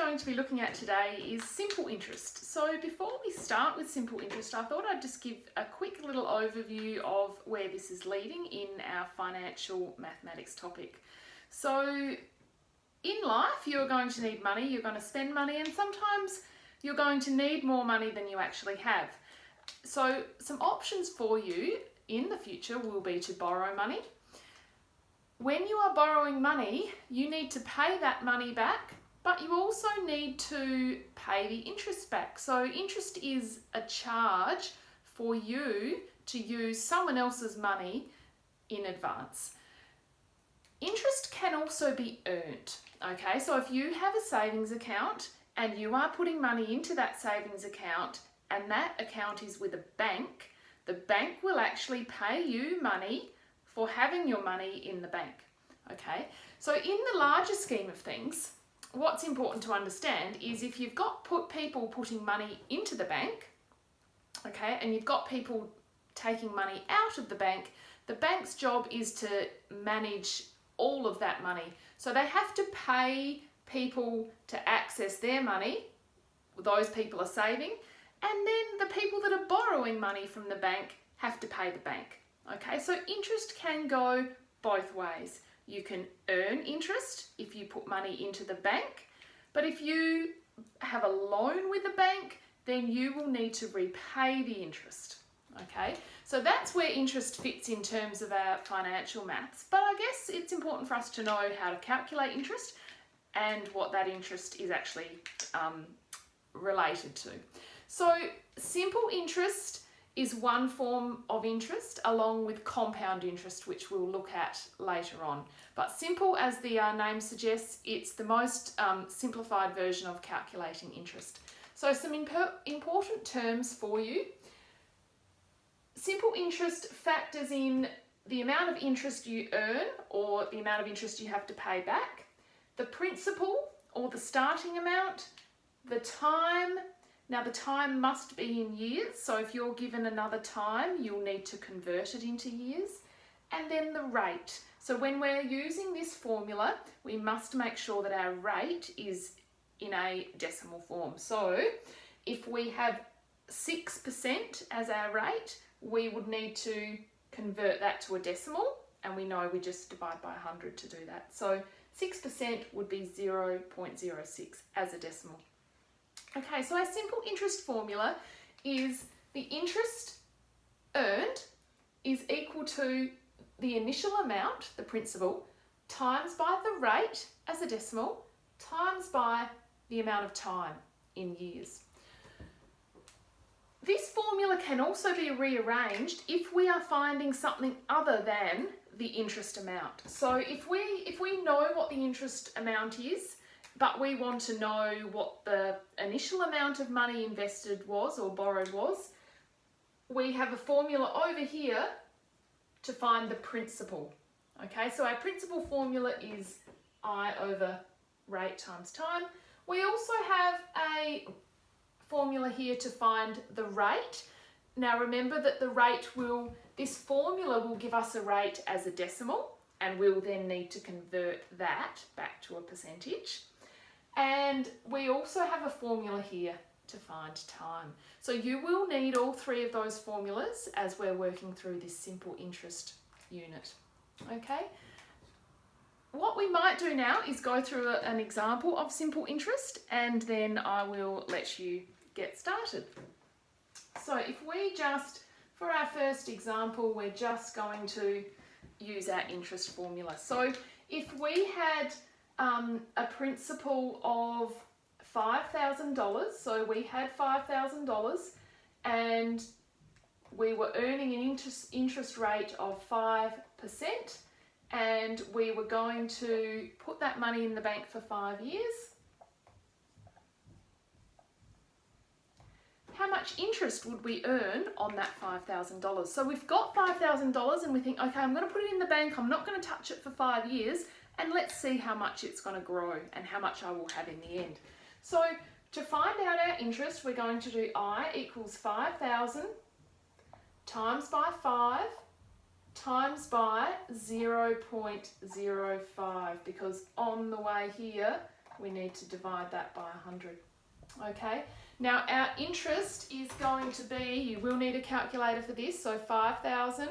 going to be looking at today is simple interest. So before we start with simple interest, I thought I'd just give a quick little overview of where this is leading in our financial mathematics topic. So in life, you're going to need money, you're going to spend money, and sometimes you're going to need more money than you actually have. So some options for you in the future will be to borrow money. When you are borrowing money, you need to pay that money back, but you also need to pay the interest back. So interest is a charge for you to use someone else's money in advance. Interest can also be earned, okay? So if you have a savings account and you are putting money into that savings account and that account is with a bank, the bank will actually pay you money for having your money in the bank, okay? So in the larger scheme of things, what's important to understand is if you've got people putting money into the bank, okay, and you've got people taking money out of the bank's job is to manage all of that money. So they have to pay people to access their money, those people are saving, and then the people that are borrowing money from the bank have to pay the bank. Okay, so interest can go both ways. You can earn interest if you put money into the bank, but if you have a loan with the bank, then you will need to repay the interest. Okay, so that's where interest fits in terms of our financial maths, but I guess it's important for us to know how to calculate interest and what that interest is actually related to. So simple interest is one form of interest along with compound interest, which we'll look at later on. But simple, as the name suggests, it's the most simplified version of calculating interest. So some important terms for you. Simple interest factors in the amount of interest you earn or the amount of interest you have to pay back, the principal or the starting amount, the time. Now the time must be in years, so if you're given another time, you'll need to convert it into years. And then the rate. So when we're using this formula, we must make sure that our rate is in a decimal form. So if we have 6% as our rate, we would need to convert that to a decimal, and we know we just divide by 100 to do that. So 6% would be 0.06 as a decimal. Okay, so our simple interest formula is the interest earned is equal to the initial amount, the principal, times by the rate as a decimal, times by the amount of time in years. This formula can also be rearranged if we are finding something other than the interest amount. So if we know what the interest amount is, but we want to know what the initial amount of money invested was or borrowed was, we have a formula over here to find the principal. Okay, so our principal formula is I over rate times time. We also have a formula here to find the rate. Now remember that this formula will give us a rate as a decimal, and we'll then need to convert that back to a percentage. And we also have a formula here to find time. So you will need all three of those formulas as we're working through this simple interest unit. Okay? What we might do now is go through an example of simple interest, and then I will let you get started. So if we just, for our first example, we're just going to use our interest formula. So if we had a principal of $5,000, so we had $5,000 and we were earning an interest rate of 5%, and we were going to put that money in the bank for 5 years. How much interest would we earn on that $5,000? So we've got $5,000 and we think, okay, I'm going to put it in the bank, I'm not going to touch it for 5 years, and let's see how much it's going to grow and how much I will have in the end. So to find out our interest, we're going to do I equals 5,000 times by 5 times by 0.05, because on the way here we need to divide that by 100. Okay, now our interest is going to be, you will need a calculator for this, so 5,000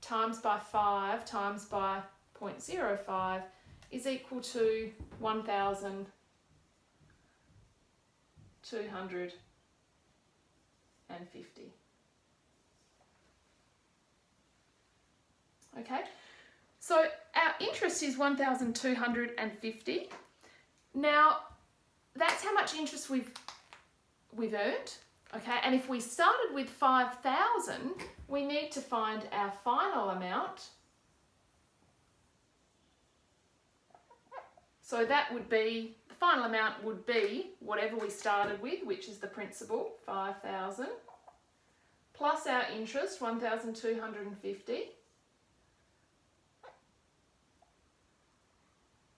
times by 5 times by 0.05 is equal to 1,250. Okay, so our interest is 1,250. Now, that's how much interest we've earned, okay? And if we started with 5,000, we need to find our final amount. So that would be, the final amount would be whatever we started with, which is the principal, 5,000, plus our interest, 1,250,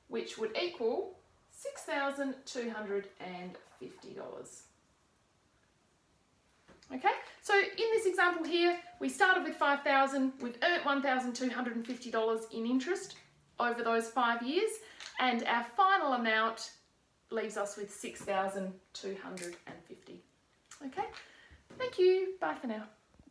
which would equal $6,250. Okay, so in this example here, we started with 5,000, we've earned $1,250 in interest over those 5 years, and our final amount leaves us with $6,250. Okay, thank you, bye for now.